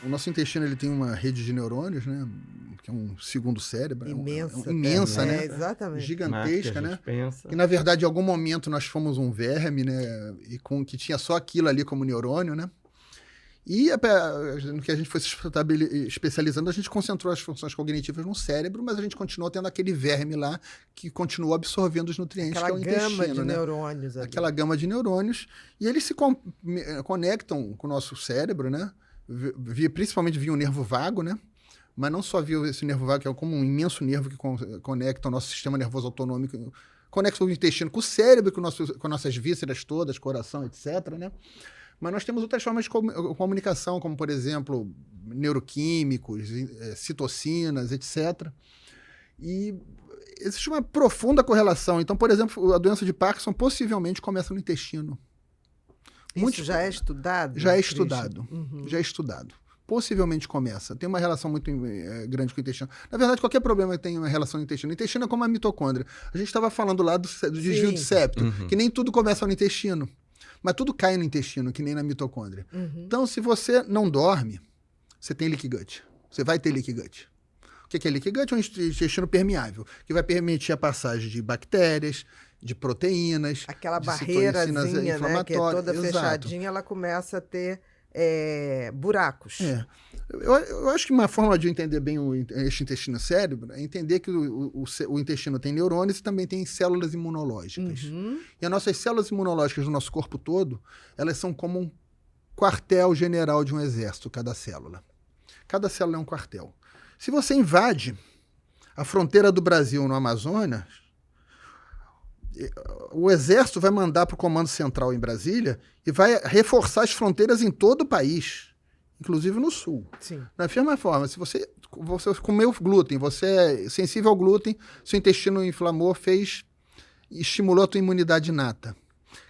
o nosso intestino ele tem uma rede de neurônios, né? Que é um segundo cérebro. Imensa, né? Exatamente. Gigantesca, Mas que a gente né? pensa. Que, na verdade, em algum momento nós fomos um verme, né? E que tinha só aquilo ali como neurônio, né? E no que a gente foi se especializando, a gente concentrou as funções cognitivas no cérebro, mas a gente continuou tendo aquele verme lá que continuou absorvendo os nutrientes, Aquela que é o intestino, gama de né? neurônios ali. Aquela gama de neurônios, e eles se conectam com o nosso cérebro, né? Principalmente via o nervo vago, né? Mas não só via esse nervo vago, que é como um imenso nervo que conecta o nosso sistema nervoso autonômico, conecta o intestino com o cérebro, com nossas vísceras todas, coração, etc., né? Mas nós temos outras formas de comunicação, como, por exemplo, neuroquímicos, citocinas, etc. E existe uma profunda correlação. Então, por exemplo, a doença de Parkinson possivelmente começa no intestino. Isso já é estudado? Já é estudado. Uhum. Já é estudado. Possivelmente começa. Tem uma relação muito grande com o intestino. Na verdade, qualquer problema tem uma relação com o intestino. O intestino é como a mitocôndria. A gente estava falando lá do desvio de septo, que nem tudo começa no intestino. Mas tudo cai no intestino, que nem na mitocôndria. Então, se você não dorme, você tem leaky gut. Você vai ter leaky gut. O que é leaky gut? É um intestino permeável, que vai permitir a passagem de bactérias, de proteínas, aquela de barreirazinha, né, que é toda Exato. fechadinha, ela começa a ter buracos. Eu acho que uma forma de entender bem este intestino-cérebro é entender que o intestino tem neurônios e também tem células imunológicas. E as nossas células imunológicas do nosso corpo todo, elas são como um quartel-general de um exército, cada célula. Cada célula é um quartel. Se você invade a fronteira do Brasil no Amazonas, o exército vai mandar para o comando central em Brasília e vai reforçar as fronteiras em todo o país, inclusive no sul. Sim. Da mesma forma, se você comeu glúten, você é sensível ao glúten, seu intestino inflamou, estimulou a tua imunidade inata.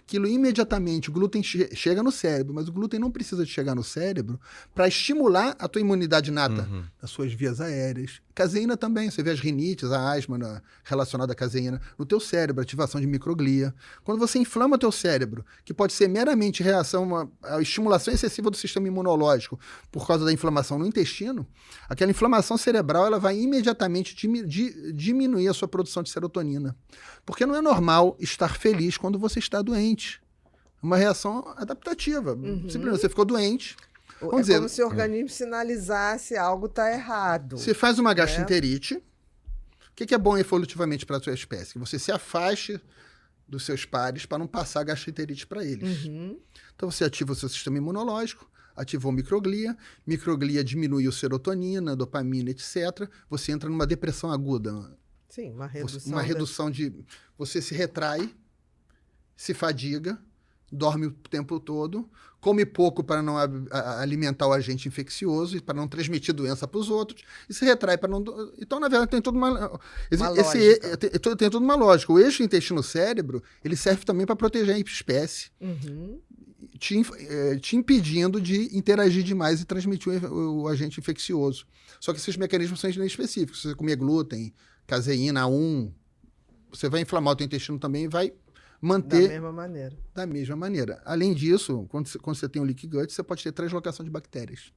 Aquilo imediatamente, o glúten chega no cérebro, mas o glúten não precisa de chegar no cérebro para estimular a tua imunidade inata nas suas vias aéreas. Caseína também, você vê as rinites, a asma relacionada à caseína, no teu cérebro, ativação de microglia. Quando você inflama o teu cérebro, que pode ser meramente reação à estimulação excessiva do sistema imunológico por causa da inflamação no intestino, aquela inflamação cerebral ela vai imediatamente diminuir a sua produção de serotonina. Porque não é normal estar feliz quando você está doente. É uma reação adaptativa. Simplesmente você ficou doente. Como se o organismo sinalizasse algo está errado. Você faz uma gastroenterite. O que é bom evolutivamente para a sua espécie? Que você se afaste dos seus pares para não passar gastroenterite para eles. Então você ativa o seu sistema imunológico, ativou microglia diminui a serotonina, dopamina, etc. Você entra numa depressão aguda. Sim, uma redução. Uma redução de... Você se retrai, se fadiga, dorme o tempo todo, come pouco para não alimentar o agente infeccioso e para não transmitir doença para os outros, e se retrai para não... Então, na verdade, tem toda tem toda uma lógica. O eixo intestino-cérebro, ele serve também para proteger a espécie, te impedindo de interagir demais e transmitir o agente infeccioso. Só que esses mecanismos são específicos. Se você comer glúten, caseína, A1, você vai inflamar o teu intestino também e vai manter... Da mesma maneira. Além disso, quando você tem o leaky gut, você pode ter translocação de bactérias.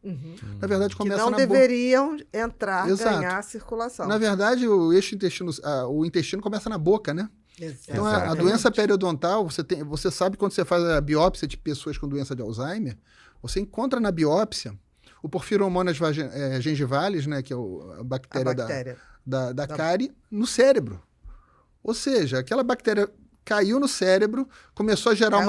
Na verdade, começa que não deveriam entrar, ganhar circulação. Na verdade, o intestino começa na boca, né? Exatamente. Então, a doença periodontal, você sabe quando você faz a biópsia de pessoas com doença de Alzheimer, você encontra na biópsia o Porphyromonas gengivalis, né, que é a bactéria da cárie, no cérebro. Ou seja, aquela bactéria caiu no cérebro, começou a gerar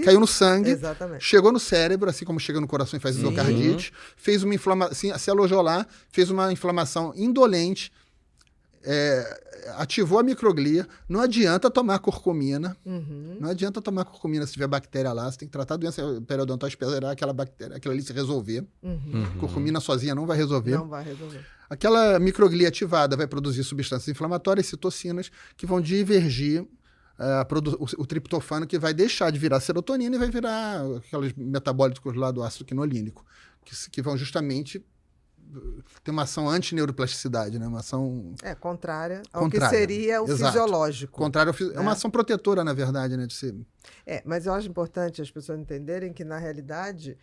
caiu no sangue, exatamente. Chegou no cérebro, assim como chega no coração e faz endocardite, fez uma inflamação, se alojou lá, fez uma inflamação indolente, ativou a microglia. Não adianta tomar curcumina. Não adianta tomar curcumina se tiver bactéria lá. Você tem que tratar a doença periodontal, esperar aquela bactéria, aquilo ali se resolver. Curcumina sozinha não vai resolver. Não vai resolver. Aquela microglia ativada vai produzir substâncias inflamatórias, citocinas, que vão divergir o triptofano, que vai deixar de virar serotonina e vai virar aqueles metabólicos lá do ácido quinolínico, que vão justamente tem uma ação anti-neuroplasticidade, né? Uma ação Contrária ao que contrária. seria o Exato. fisiológico. contrária. É uma Né? ação protetora, na verdade, né? De ser... Mas eu acho importante as pessoas entenderem que, na realidade,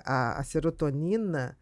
a serotonina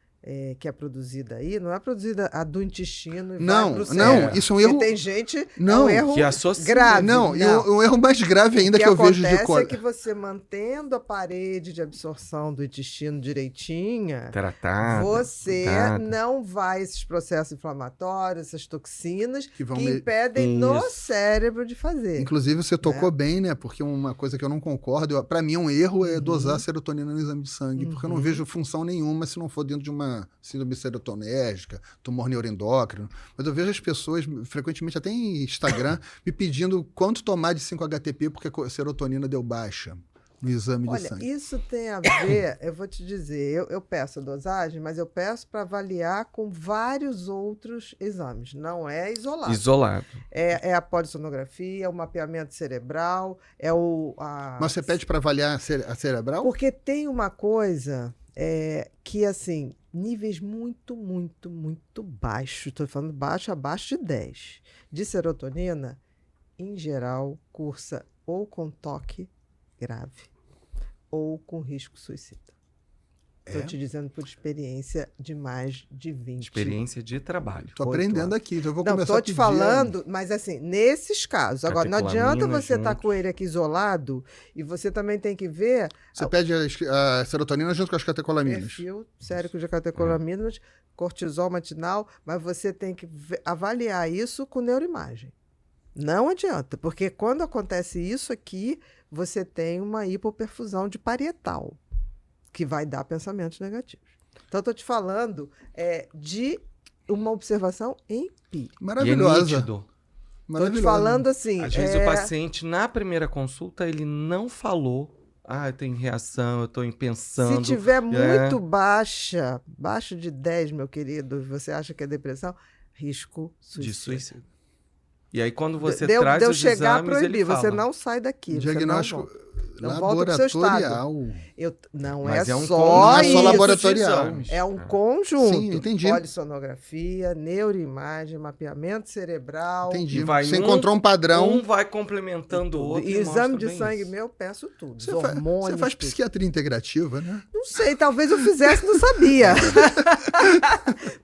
que é produzida aí, não é produzida a do intestino e vai pro cérebro. Isso é um erro... Porque tem gente, é Não, um erro que associa. grave. Não, e um erro mais grave ainda O que eu vejo de acontece é colega. que você mantendo a parede de absorção do intestino direitinha, Tratada. você tratada. não vai esses processos inflamatórios, essas toxinas Que vão impedem no Isso. cérebro de fazer. Inclusive, você tocou bem, né? Porque uma coisa que eu não concordo, para mim um erro é dosar serotonina no exame de sangue, porque eu não vejo função nenhuma se não for dentro de uma síndrome serotonérgica, tumor neuroendócrino. Mas eu vejo as pessoas, frequentemente até em Instagram, me pedindo quanto tomar de 5-HTP porque a serotonina deu baixa no exame de Olha, sangue. isso tem a ver, eu vou te dizer, eu peço a dosagem, mas eu peço para avaliar com vários outros exames, não é isolado. Isolado. É a polissonografia, o mapeamento cerebral, Mas você pede para avaliar a cerebral? Porque tem uma coisa que, assim, níveis muito, muito, muito baixos, estou falando baixo, abaixo de 10, de serotonina, em geral, cursa ou com toque grave ou com risco suicida. Estou te dizendo por experiência de mais de 20. Experiência de trabalho. Tô aprendendo aqui, então eu vou Não, começar estou a te pedir. falando, mas assim, nesses casos. Agora, não adianta Catecolamina você estar junto. com ele aqui isolado e você também tem que ver Você pede a serotonina junto com as catecolaminas. perfil sérico de catecolaminas, cortisol matinal, mas você tem que avaliar isso com neuroimagem. Não adianta, porque quando acontece isso aqui, você tem uma hipoperfusão de parietal, que vai dar pensamentos negativos. Então, estou te falando de uma observação empírica. E é Maravilhosa. nítido. Estou te falando assim... Às vezes o paciente, na primeira consulta, ele não falou. Eu tenho reação, eu estou pensando. Se tiver muito baixo de 10, meu querido, você acha que é depressão, risco de suicida. suicídio. E aí, quando você Deu traz os chegar a exames, proibir, ele fala. você não sai daqui. Diagnóstico Não volta pro seu estado. laboratorial. Não Mas é, é um só conjunto Não é isso. só de laboratorial. exames. É um conjunto. Sim, entendi. Polissonografia, neuroimagem, mapeamento cerebral. Entendi. E vai Você um- encontrou um padrão. Um vai complementando o outro. E e exame mostra de bem sangue isso. meu, peço tudo. Você, Os hormônios, você faz tudo. psiquiatria integrativa, né? Não sei, talvez eu fizesse, não sabia.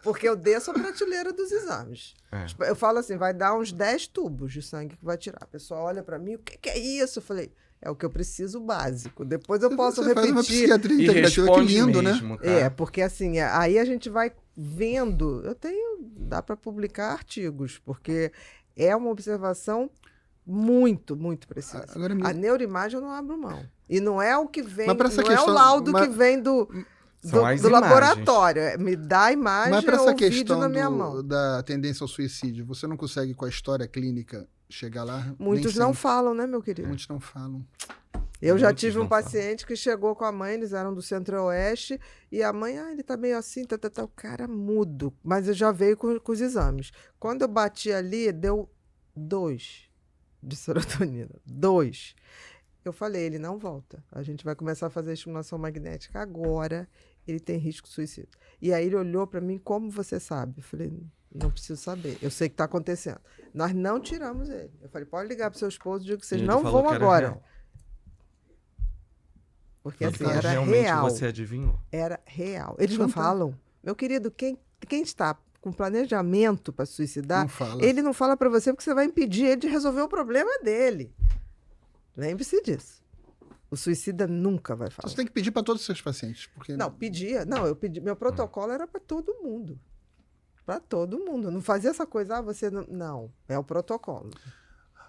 Porque eu desço a prateleira dos exames. Tipo, eu falo assim, vai dar uns 10 tubos de sangue que vai tirar. A pessoa olha pra mim, o que é isso? Eu falei, é o que eu preciso básico. Depois eu posso Você faz uma repetir. psiquiatria E integrativa, que responde lindo, mesmo, tá? Porque assim, aí a gente vai vendo. Dá para publicar artigos, porque é uma observação muito, muito precisa. Agora A neuroimagem eu não abro mão. E não é o que vem, Mas pra não essa é o questão- laudo mas- que vem do São as do imagens. laboratório. Me dá a imagem Mas para ou essa o vídeo questão na minha mão. da tendência ao suicídio, você não consegue, com a história clínica, chegar lá? Muitos Nem não sempre. falam, né, meu querido? Muitos não falam. Eu já Muitos tive um não falam. paciente que chegou com a mãe, eles eram do Centro-Oeste, e a mãe, ele tá meio assim, o cara mudo. Mas eu já veio com os exames. Quando eu bati ali, deu 2 de serotonina. 2. Eu falei, ele não volta. A gente vai começar a fazer estimulação magnética agora, ele tem risco de suicídio. E aí ele olhou para mim, como você sabe? Eu falei, não preciso saber, eu sei o que está acontecendo. Nós não tiramos ele. Eu falei, pode ligar para o seu esposo e dizer que vocês Ele não falou vão que era agora. real. Porque Ele assim, falou, era realmente real. você adivinhou. Era real. Eles não falam. Meu querido, quem está com planejamento para suicidar, Não fala. ele não fala para você porque você vai impedir ele de resolver o problema dele. Lembre-se disso. O suicida nunca vai falar. Você tem que pedir para todos os seus pacientes. Porque... Não, pedia. Não, eu pedi. Meu protocolo era para todo mundo. Para todo mundo. Não fazia essa coisa, você não. Não, é o protocolo.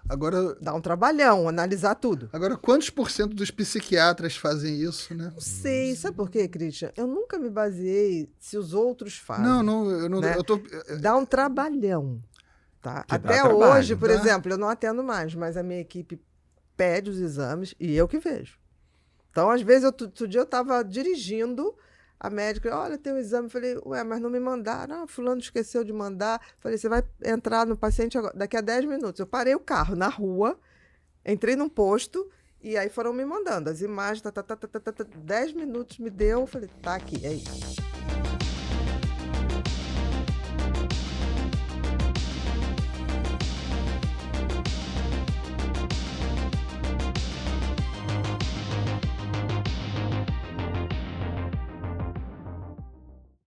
Agora, Dá um trabalhão, analisar tudo. quantos por cento dos psiquiatras fazem isso, né? Não sei. Sabe por quê, Christian? Eu nunca me baseei se os outros fazem. Não, eu não. Né? Eu tô... Dá um trabalhão. Tá? Que dá Até trabalho, hoje, por dá. exemplo, eu não atendo mais, mas a minha equipe pede os exames e eu que vejo. Então, às vezes, outro dia eu estava dirigindo, a médica, olha, tem um exame. Eu falei, ué, mas não me mandaram. Ah, fulano esqueceu de mandar. Eu falei, você vai entrar no paciente agora, daqui a 10 minutos. Eu parei o carro na rua, entrei num posto e aí foram me mandando as imagens, 10 minutos me deu. Eu falei, tá aqui, é isso.